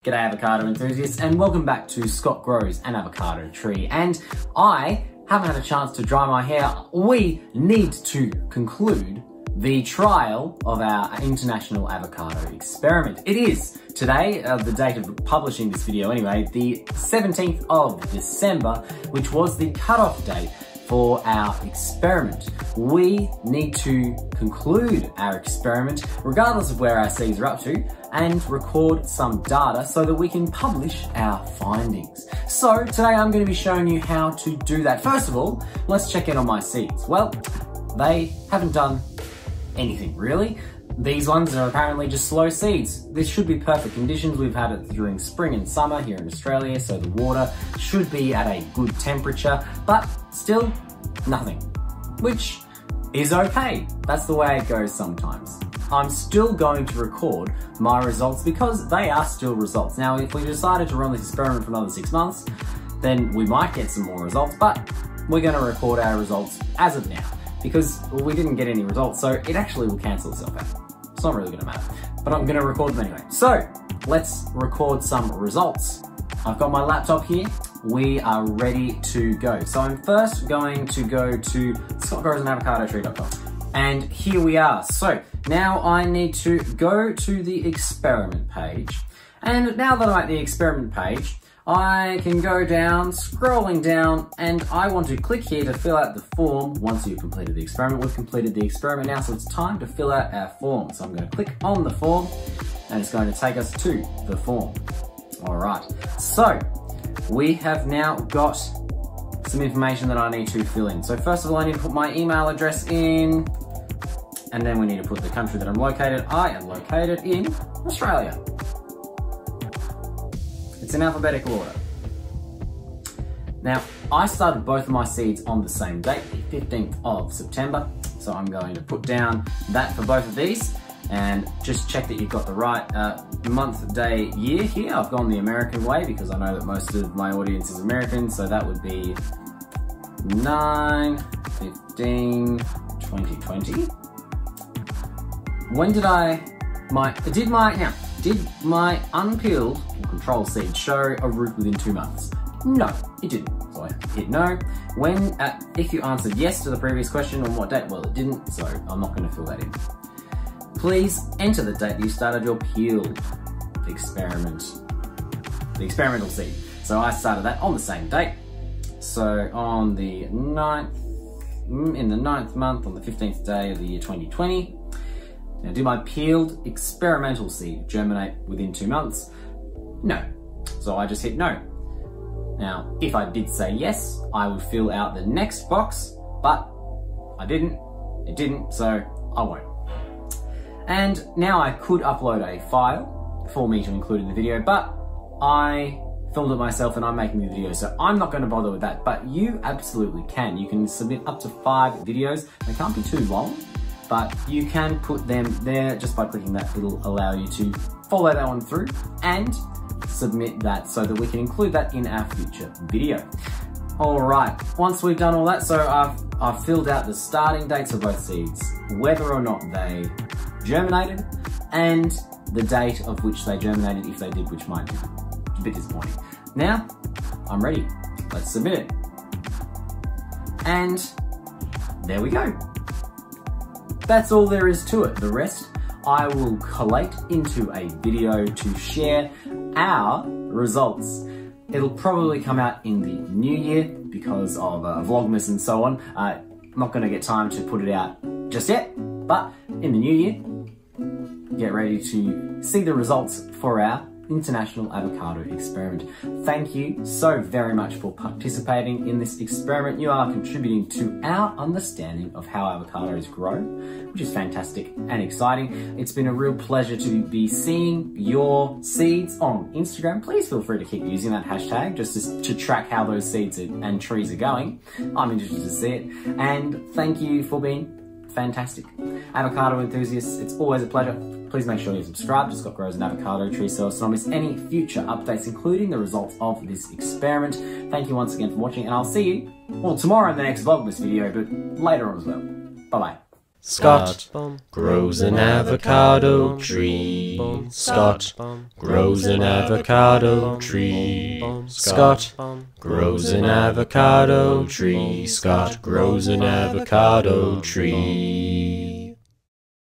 G'day avocado enthusiasts, and welcome back to Scott Grows an Avocado Tree. And I haven't had a chance to dry my hair. We need to conclude the trial of our international avocado experiment. It is today, the date of publishing this video anyway, the 17th of December, which was the cutoff date for our experiment. We need to conclude our experiment regardless of where our seeds are up to and record some data so that we can publish our findings. So today I'm going to be showing you how to do that. First of all, let's check in on my seeds. Well, they haven't done anything really. These ones are apparently just slow seeds. This should be perfect conditions. We've had it during spring and summer here in Australia, so the water should be at a good temperature, but still nothing, which is okay. That's the way it goes sometimes. I'm still going to record my results because they are still results. Now, if we decided to run this experiment for another 6 months, then we might get some more results, but we're going to record our results as of now because we didn't get any results, so it actually will cancel itself out. It's not really going to matter, but I'm going to record them anyway. So let's record some results. I've got my laptop here. We are ready to go. So I'm first going to go to scottgrowsanavocadotree.com. And here we are. So now I need to go to the experiment page. And now that I'm at the experiment page, I can go down, scrolling down, and I want to click here to fill out the form. Once you've completed the experiment, we've completed the experiment now, so it's time to fill out our form. So I'm going to click on the form, and it's going to take us to the form. All right, so we have now got some information that I need to fill in. So first of all, I need to put my email address in, and then we need to put the country that I'm located. I am located in Australia. It's in alphabetical order. Now, I started both of my seeds on the same date, the 15th of September. So I'm going to put down that for both of these and just check that you've got the right month, day, year here. I've gone the American way because I know that most of my audience is American. So that would be 9/15/2020. When did did my unpeeled control seed show a root within 2 months? No, it didn't. So I hit no. When, if you answered yes to the previous question, on what date? Well, it didn't, so I'm not going to fill that in. Please enter the date that you started your peeled experiment, the experimental seed. So I started that on the same date. So on the 9th, in the 9th month, on the 15th day of the year 2020. Now, do my peeled experimental seed germinate within 2 months? No. So I just hit no. Now, if I did say yes, I would fill out the next box, but I didn't, it didn't, so I won't. And now I could upload a file for me to include in the video, but I filmed it myself and I'm making the video, so I'm not going to bother with that, but you absolutely can. You can submit up to 5 videos. They can't be too long, but you can put them there just by clicking that. It'll allow you to follow that one through and submit that so that we can include that in our future video. All right, once we've done all that, so I've filled out the starting dates of both seeds, whether or not they germinated, and the date of which they germinated, if they did, which might be a bit disappointing. Now, I'm ready. Let's submit it. And there we go. That's all there is to it. The rest I will collate into a video to share our results. It'll probably come out in the new year because of Vlogmas and so on. I'm not going to get time to put it out just yet, but in the new year, get ready to see the results for our international avocado experiment. Thank you so very much for participating in this experiment. You are contributing to our understanding of how avocados grow, which is fantastic and exciting. It's been a real pleasure to be seeing your seeds on Instagram. Please feel free to keep using that hashtag just to track how those seeds and trees are going. I'm interested to see it. And thank you for being fantastic. Avocado enthusiasts, it's always a pleasure. Please make sure you subscribe to Scott Grows an Avocado Tree so as to not miss any future updates, including the results of this experiment. Thank you once again for watching, and I'll see you, well, tomorrow in the next Vlogmas video, but later on as well. Bye-bye. Scott grows an avocado tree. Scott grows an avocado tree. Scott grows an avocado tree. Scott grows an avocado tree.